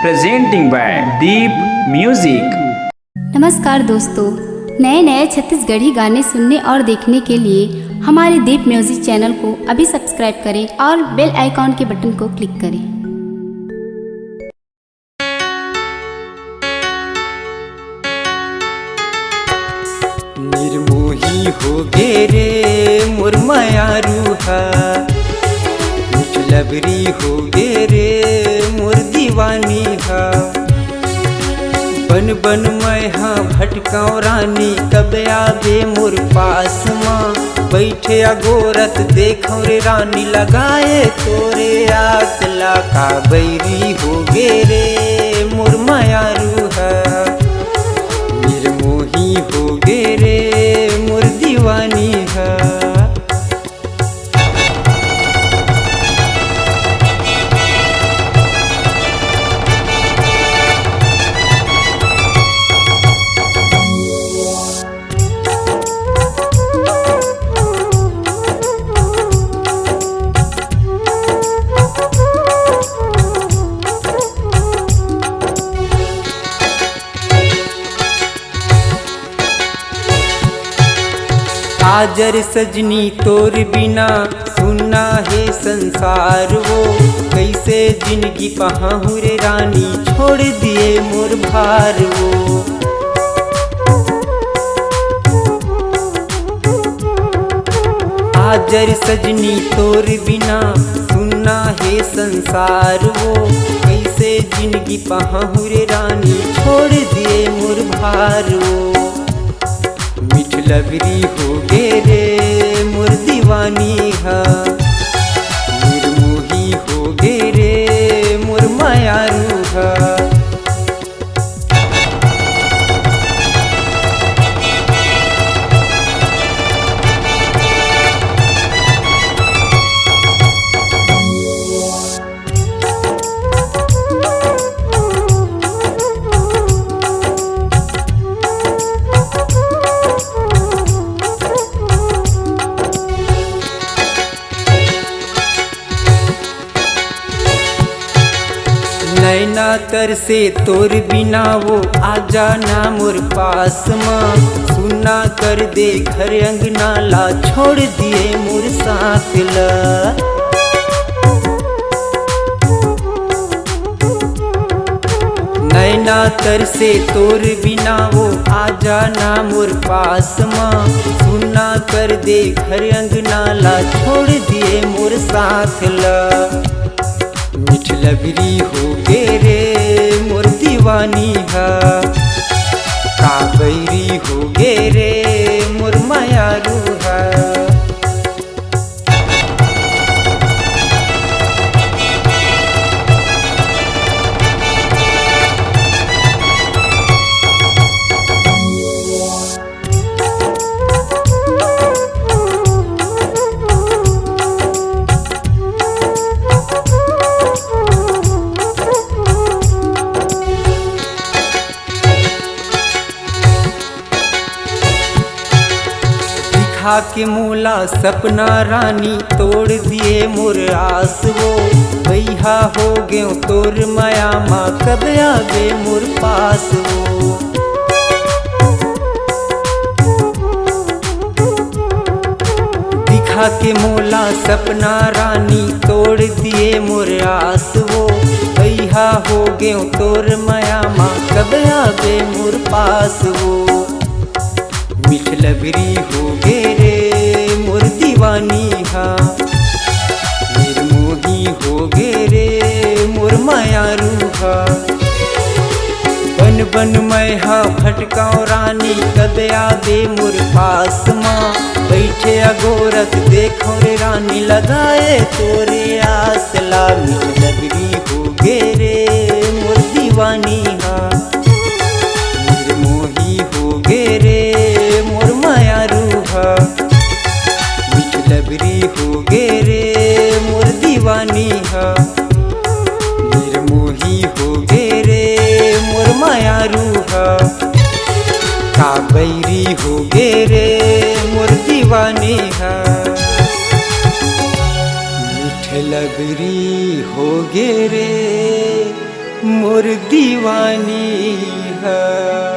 presenting by Deep Music। नमस्कार दोस्तों, नए नए छत्तीसगढ़ी गाने सुनने और देखने के लिए हमारे दीप म्यूजिक चैनल को अभी सब्सक्राइब करें और बेल आइकॉन के बटन को क्लिक करें। निर्मोही हो गे रे मोर मायारूहा, लबरी हो गे रे मोर दीवानी हा। बन बन मैं हाँ भटकाओ रानी, कब आवे मोर पास माँ। बैठे अगोरत देखो रे रानी, लगाए तोरे आसला का बैरी हो गे रे मोर मायारूहा। निर्मोही हो गे रे मोर दीवानी हा। आजर सजनी तोर बिना सुना है संसार वो। कैसे जिंदगी पहाहू रे रानी, छोड़ दिए मोर भार वो। आजर सजनी तोर बिना सुना है संसार वो। कैसे जिंदगी पहाहू रे रानी, छोड़ दिए मोर भार वो। लबरी हो गे रे मोर दीवानी हा। निर्मोही हो गे रे मोर मायारू हा। नैना तर से तोर बिना वो आ जाना मोर पास माँ। सुना कर दे घर अंगना ला, छोड़ दिए मोर साथ ला। नैना तर से तोर बिना वो आ जाना मोर पास माँ। सुना कर दे घर अंगना ला, छोड़ दिए मोर साथ ला। लबरी हो गे रे मोर दीवानी हा। काबैरी हो गे रे मोर मायारू हा। के मोला सपना रानी, तोड़ दिए मोर आस वो। भैया हो गए तोर माया माँ, कब आवे मोर पास वो। दिखा के मोला सपना रानी, तोड़ दिए मोर आस वो। भैया हो गए तोर माया माँ, कब आवे मोर पास वो। मिठ लबरी हो गे रे मोर दीवानी हा। निर्मोही हो गे रे मोर मायारू हा। बन बन मैं हा भटकाओ रानी, कब आवे मोर पास माँ। बैठे अगोरत देखो रे रानी, लगाए तोरे आसला। मिठ लबरी हो गे रे मोर दीवानी हा। निर्मोही हो गे रे मोर मायारू हा। मिठ लबरी हो गे रे मोर दीवानी हा। निर्मोही हो गे रे मोर मायारू हा। काबैरी हो गे रे मोर दीवानी हा। मिठ लबरी हो गे रे मोर दीवानी है।